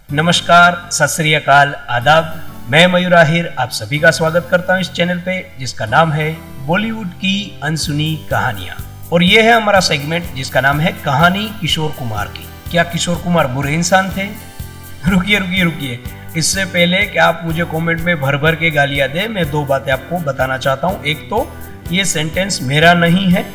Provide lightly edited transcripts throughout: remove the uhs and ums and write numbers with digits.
नमस्कार, सत श्री अकाल, आदाब। मैं मयूर आहिर आप सभी का स्वागत करता हूं इस चैनल पे जिसका नाम है बॉलीवुड की अनसुनी कहानियां। और ये है हमारा सेगमेंट जिसका नाम है कहानी किशोर कुमार की। क्या किशोर कुमार बुरे इंसान थे? रुकिए, इससे पहले कि आप मुझे कमेंट में भर भर के गालियां दे, मैं दो बातें आपको बताना चाहता हूं। एक तो ये सेंटेंस मेरा नहीं है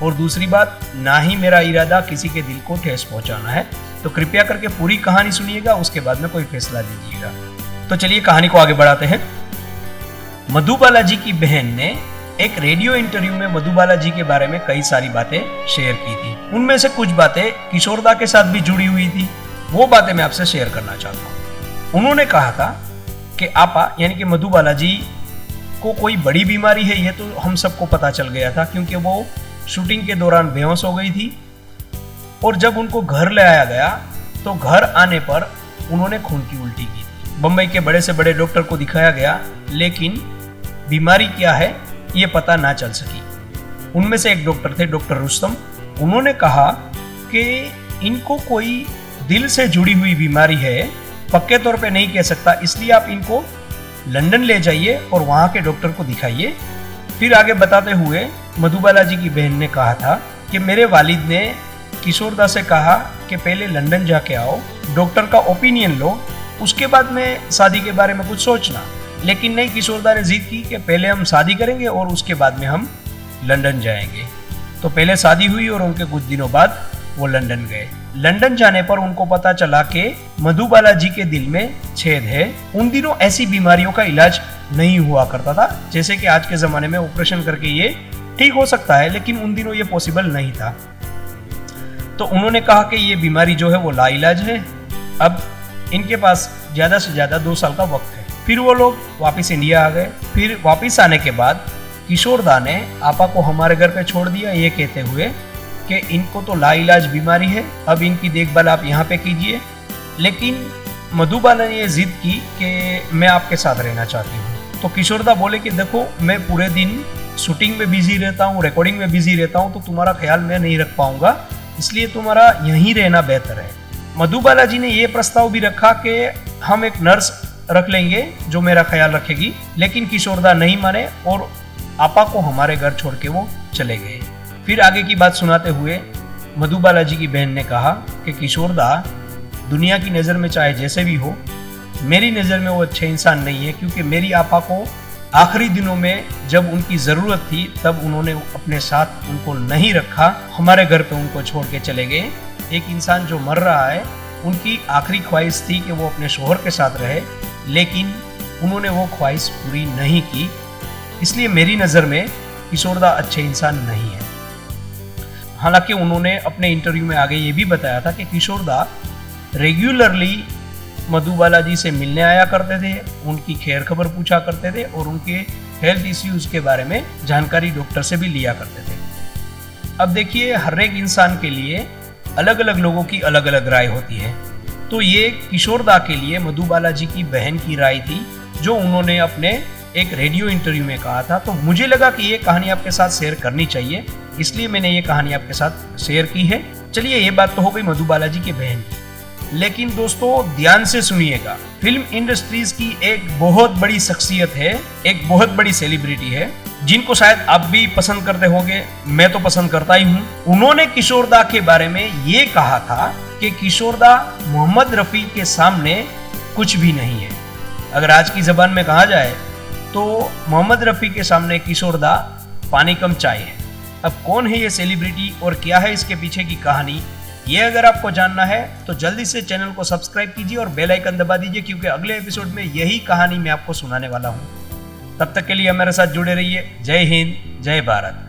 और दूसरी बात, ना ही मेरा इरादा किसी के दिल को ठेस पहुंचाना है। तो कृपया करके पूरी कहानी सुनिएगा, उसके बाद में कोई फैसला लीजिएगा। तो चलिए कहानी को आगे बढ़ाते हैं। मधुबाला जी की बहन ने एक रेडियो इंटरव्यू में मधुबाला जी के बारे में कई सारी बातें शेयर की थी। उनमें से कुछ बातें किशोरदा के साथ भी जुड़ी हुई थी। वो बातें मैं आपसे शेयर करना चाहता हूँ। उन्होंने कहा था कि आपा यानी कि मधुबाला जी को कोई बड़ी बीमारी है, ये तो हम सबको पता चल गया था क्योंकि वो शूटिंग के दौरान बेहोश हो गई थी। और जब उनको घर ले आया गया तो घर आने पर उन्होंने खून की उल्टी की थी। बम्बई के बड़े से बड़े डॉक्टर को दिखाया गया, लेकिन बीमारी क्या है ये पता ना चल सकी। उनमें से एक डॉक्टर थे, डॉक्टर रुस्तम। उन्होंने कहा कि इनको कोई दिल से जुड़ी हुई बीमारी है, पक्के तौर पे नहीं कह सकता, इसलिए आप इनको लंदन ले जाइए और वहाँ के डॉक्टर को दिखाइए। फिर आगे बताते हुए मधुबाला जी की बहन ने कहा था कि मेरे वालिद ने किशोरदा से कहा कि पहले लंदन जाके आओ, डॉक्टर का ओपिनियन लो, उसके बाद में शादी के बारे में कुछ सोचना। लेकिन नहीं, किशोरदा ने जिद की कि पहले हम शादी करेंगे और उसके बाद में हम लंदन जाएंगे। तो पहले शादी हुई और उनके कुछ दिनों बाद वो लंदन गए। लंदन जाने पर उनको पता चला कि मधुबाला जी के दिल में छेद है। उन दिनों ऐसी बीमारियों का इलाज नहीं हुआ करता था, जैसे कि आज के जमाने में ऑपरेशन करके ये ठीक हो सकता है, लेकिन उन दिनों ये पॉसिबल नहीं था। तो उन्होंने कहा कि ये बीमारी जो है वो लाइलाज है, अब इनके पास ज़्यादा से ज़्यादा 2 साल का वक्त है। फिर वो लोग वापस इंडिया आ गए। फिर वापस आने के बाद किशोरदा ने आपा को हमारे घर पे छोड़ दिया, ये कहते हुए कि इनको तो लाइलाज बीमारी है, अब इनकी देखभाल आप यहाँ पे कीजिए। लेकिन मधुबाला ने ये जिद की कि मैं आपके साथ रहना चाहती हूँ। तो किशोरदा बोले कि देखो, मैं पूरे दिन शूटिंग में बिजी रहता हूँ, रिकॉर्डिंग में बिजी रहता हूँ, तो तुम्हारा ख्याल मैं नहीं रख पाऊंगा, इसलिए तुम्हारा यहीं रहना बेहतर है। मधुबाला जी ने ये प्रस्ताव भी रखा कि हम एक नर्स रख लेंगे जो मेरा ख्याल रखेगी, लेकिन किशोरदा नहीं माने और आपा को हमारे घर छोड़ के वो चले गए। फिर आगे की बात सुनाते हुए मधुबाला जी की बहन ने कहा कि किशोरदा दुनिया की नज़र में चाहे जैसे भी हो, मेरी नज़र में वो अच्छे इंसान नहीं है, क्योंकि मेरी आपा को आखिरी दिनों में जब उनकी ज़रूरत थी तब उन्होंने अपने साथ उनको नहीं रखा, हमारे घर पे उनको छोड़ के चले गए। एक इंसान जो मर रहा है, उनकी आखिरी ख्वाहिश थी कि वो अपने शोहर के साथ रहे, लेकिन उन्होंने वो ख्वाहिश पूरी नहीं की। इसलिए मेरी नज़र में किशोरदा अच्छे इंसान नहीं है। हालांकि उन्होंने अपने इंटरव्यू में आगे ये भी बताया था कि किशोरदा रेगुलरली मधुबाला जी से मिलने आया करते थे, उनकी खैर खबर पूछा करते थे और उनके हेल्थ इश्यूज के बारे में जानकारी डॉक्टर से भी लिया करते थे। अब देखिए, हर एक इंसान के लिए अलग अलग लोगों की अलग अलग राय होती है। तो ये किशोरदा के लिए मधुबाला जी की बहन की राय थी, जो उन्होंने अपने एक रेडियो इंटरव्यू में कहा था। तो मुझे लगा कि ये कहानी आपके साथ शेयर करनी चाहिए, इसलिए मैंने ये कहानी आपके साथ शेयर की है। चलिए, ये बात तो हो गई मधुबाला जी की बहन की। लेकिन दोस्तों ध्यान से सुनिएगा, फिल्म इंडस्ट्रीज की एक बहुत बड़ी शख्सियत है, एक बहुत बड़ी सेलिब्रिटी है, जिनको शायद आप भी पसंद करते होंगे, मैं तो पसंद करता ही हूँ। उन्होंने किशोरदा के बारे में ये कहा था कि किशोरदा मोहम्मद रफ़ी के सामने कुछ भी नहीं है। अगर आज की जबान में कहा जाए तो मोहम्मद रफ़ी के सामने किशोरदा पानी कम चाय है। अब कौन है ये सेलिब्रिटी और क्या है इसके पीछे की कहानी, ये अगर आपको जानना है तो जल्दी से चैनल को सब्सक्राइब कीजिए और बेल आइकन दबा दीजिए, क्योंकि अगले एपिसोड में यही कहानी मैं आपको सुनाने वाला हूँ। तब तक के लिए मेरे साथ जुड़े रहिए। जय हिंद, जय भारत।